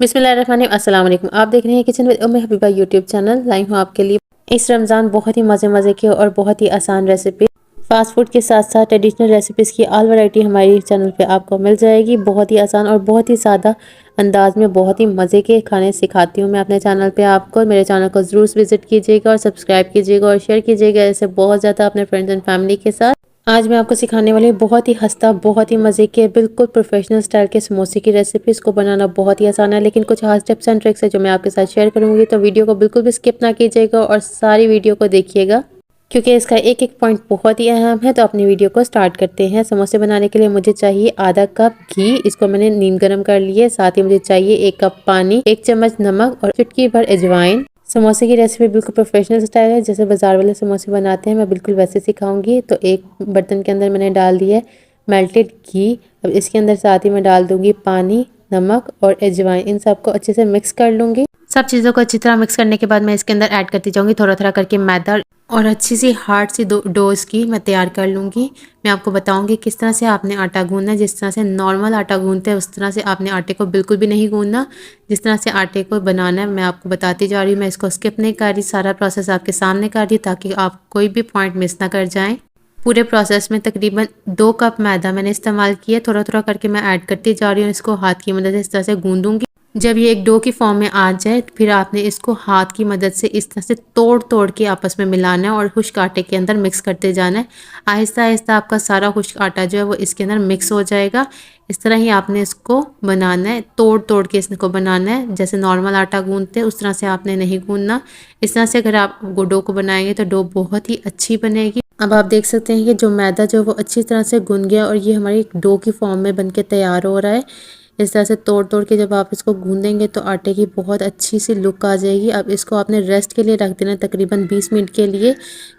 बिस्मिल्लाहिर्रहमानिर्रहीम। अस्सलाम वालेकुम। आप देख रहे हैं kitchen with Umme Habiba YouTube channel. लाई हूँ आपके लिए इस रमज़ान बहुत ही मज़े की और बहुत ही आसान रेसिपी। फास्ट फूड के साथ साथ ट्रेडिशनल रेसिपीज़ की ऑल वैरायटी हमारी चैनल पे आपको मिल जाएगी। बहुत ही आसान और बहुत ही सादा अंदाज में बहुत ही मज़े के खाने सिखाती हूँ मैं अपने चैनल पे आपको। मेरे चैनल को ज़रूर विज़िट कीजिएगा और सब्सक्राइब कीजिएगा और शेयर कीजिएगा ऐसे बहुत ज़्यादा अपने फ्रेंड्स एंड फैमिली के साथ। आज मैं आपको सिखाने वाली बहुत ही खस्ता बहुत ही मज़े के बिल्कुल प्रोफेशनल स्टाइल के समोसे की रेसिपी। इसको बनाना बहुत ही आसान है, लेकिन कुछ खास टिप्स एंड ट्रिक्स है जो मैं आपके साथ शेयर करूंगी। तो वीडियो को बिल्कुल भी स्किप ना कीजिएगा और सारी वीडियो को देखिएगा, क्योंकि इसका एक एक पॉइंट बहुत ही अहम है। तो अपनी वीडियो को स्टार्ट करते हैं। समोसे बनाने के लिए मुझे चाहिए आधा कप घी, इसको मैंने नीम गर्म कर लिया। साथ ही मुझे चाहिए 1 कप पानी, 1 चम्मच नमक और चुटकी भर अजवाइन। समोसे की रेसिपी बिल्कुल प्रोफेशनल स्टाइल है, जैसे बाजार वाले समोसे बनाते हैं मैं बिल्कुल वैसे सिखाऊंगी। तो एक बर्तन के अंदर मैंने डाल दिया है मेल्टेड घी। अब इसके अंदर साथ ही मैं डाल दूंगी पानी, नमक और अजवाइन। इन सबको अच्छे से मिक्स कर लूंगी। सब चीज़ों को अच्छी तरह मिक्स करने के बाद मैं इसके अंदर ऐड करती जाऊंगी थोड़ा थोड़ा करके मैदा, और अच्छी सी हार्ड सी डोज की मैं तैयार कर लूँगी। मैं आपको बताऊंगी किस तरह से आपने आटा गूंदना है। जिस तरह से नॉर्मल आटा गूंदते हैं उस तरह से आपने आटे को बिल्कुल भी नहीं गूंदना। जिस तरह से आटे को बनाना है मैं आपको बताती जा रही हूँ। मैं इसको स्किप नहीं कर रही, सारा प्रोसेस आपके सामने कर रही हूँ ताकि आप कोई भी पॉइंट मिस ना कर जाएँ। पूरे प्रोसेस में तकरीबन 2 कप मैदा मैंने इस्तेमाल किया। थोड़ा थोड़ा करके मैं ऐड करती जा रही हूँ। इसको हाथ की मदद से इस तरह से गूंदूंगी। जब ये एक डो की फॉर्म में आ जाए फिर आपने इसको हाथ की मदद से इस तरह से तोड़ तोड़ के आपस में मिलाना है और खुश्क आटे के अंदर मिक्स करते जाना है। आहिस्ता आहिस्ता आपका सारा खुश्क आटा जो है वो इसके अंदर मिक्स हो जाएगा। इस तरह ही आपने इसको बनाना है, तोड़ तोड़ के इसको बनाना है। जैसे नॉर्मल आटा गूंदते हैं उस तरह से आपने नहीं गूंदना। इस तरह से अगर आप डो को बनाएंगे तो डो बहुत ही अच्छी बनेगी। अब आप देख सकते हैं कि जो मैदा जो वो अच्छी तरह से गूंद गया और ये हमारी डो की फॉर्म में बनके तैयार हो रहा है। इस तरह से तोड़ तोड़ के जब आप इसको गूंदेंगे तो आटे की बहुत अच्छी सी लुक आ जाएगी। अब इसको आपने रेस्ट के लिए रख देना तकरीबन 20 मिनट के लिए।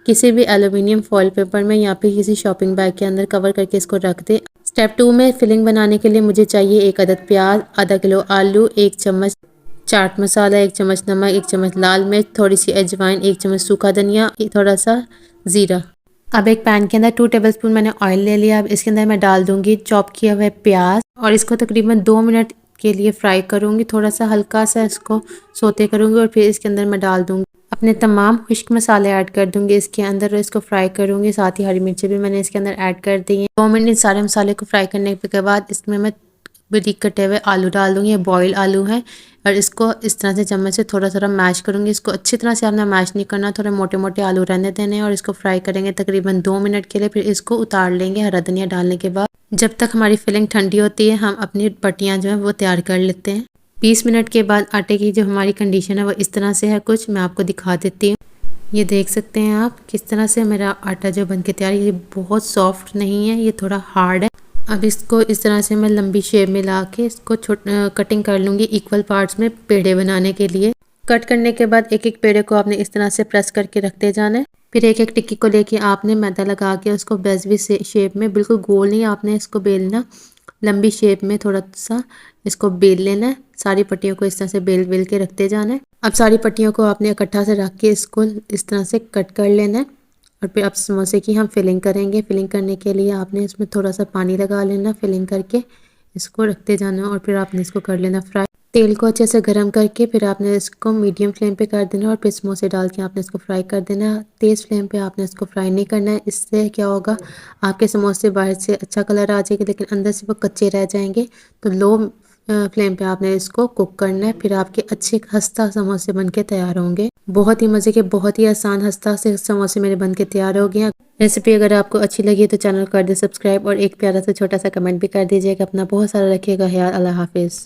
किसी भी एल्युमिनियम फॉइल पेपर में या फिर किसी शॉपिंग बैग के अंदर कवर करके इसको रख दें। स्टेप 2 में फिलिंग बनाने के लिए मुझे चाहिए 1 अदद प्याज, आधा किलो आलू, 1 चम्मच चाट मसाला, 1 चम्मच नमक, 1 चम्मच लाल मिर्च, थोड़ी सी अजवाइन, 1 चम्मच सूखा धनिया, थोड़ा सा ज़ीरा। अब एक पैन के अंदर 2 टेबलस्पून मैंने ऑयल ले लिया। अब इसके अंदर मैं डाल दूंगी चॉप किया हुआ प्याज और इसको तकरीबन 2 मिनट के लिए फ्राई करूंगी। थोड़ा सा हल्का सा इसको सोते करूंगी और फिर इसके अंदर मैं डाल दूंगी अपने तमाम खुश्क मसाले ऐड कर दूंगी इसके अंदर और इसको फ्राई करूंगी। साथ ही हरी मिर्ची भी मैंने इसके अंदर ऐड कर दी है। 2 मिनट सारे मसाले को फ्राई करने के बाद इसमें मैं बारीक कटे हुए आलू डाल दूंगी। ये बॉयल आलू है और इसको इस तरह से चम्मच से थोड़ा थोड़ा मैश करूंगी। इसको अच्छी तरह से आपने मैश नहीं करना, थोड़े मोटे मोटे आलू रहने देने और इसको फ्राई करेंगे तकरीबन 2 मिनट के लिए। फिर इसको उतार लेंगे हरा धनिया डालने के बाद। जब तक हमारी फिलिंग ठंडी होती है हम अपनी पट्टियाँ जो है वो तैयार कर लेते हैं। 20 मिनट के बाद आटे की जो हमारी कंडीशन है वो इस तरह से है कुछ। मैं आपको दिखा देती हूँ। ये देख सकते हैं आप किस तरह से मेरा आटा जो बन के तैयार है। ये बहुत सॉफ्ट नहीं है, ये थोड़ा हार्ड है। अब इसको इस तरह से मैं लंबी शेप में ला के इसको कटिंग कर लूँगी इक्वल पार्ट्स में पेड़े बनाने के लिए। कट करने के बाद एक एक पेड़े को आपने इस तरह से प्रेस करके रखते जाना है। फिर एक एक टिक्की को लेके आपने मैदा लगा के उसको बेजवी शेप में, बिल्कुल गोल नहीं आपने इसको बेलना, लंबी शेप में थोड़ा सा इसको बेल लेना है। सारी पट्टियों को इस तरह से बेल बेल के रखते जाना है। अब सारी पट्टियों को आपने इकट्ठा से रख के इसको इस तरह से कट कर लेना है और फिर अब समोसे की हम फिलिंग करेंगे। फिलिंग करने के लिए आपने इसमें थोड़ा सा पानी लगा लेना, फिलिंग करके इसको रखते जाना और फिर आपने इसको कर लेना फ्राई। तेल को अच्छे से गर्म करके फिर आपने इसको मीडियम फ्लेम पे कर देना और फिर समोसे डाल के आपने इसको फ्राई कर देना। तेज़ फ्लेम पे आपने इसको फ्राई नहीं करना है। इससे क्या होगा, आपके समोसे बाहर से अच्छा कलर आ जाएगा लेकिन अंदर से वो कच्चे रह जाएंगे। तो लो फ्लेम पे आपने इसको कुक करना है। फिर आपके अच्छे खस्ता समोसे बनके तैयार होंगे। बहुत ही मज़े के बहुत ही आसान खस्ता से समोसे मेरे बनके तैयार हो गए। रेसिपी अगर आपको अच्छी लगी तो चैनल कर दे सब्सक्राइब और एक प्यारा सा छोटा सा कमेंट भी कर दीजिएगा। अपना बहुत सारा रखिएगा ख्याल। अल्लाह हाफिज़।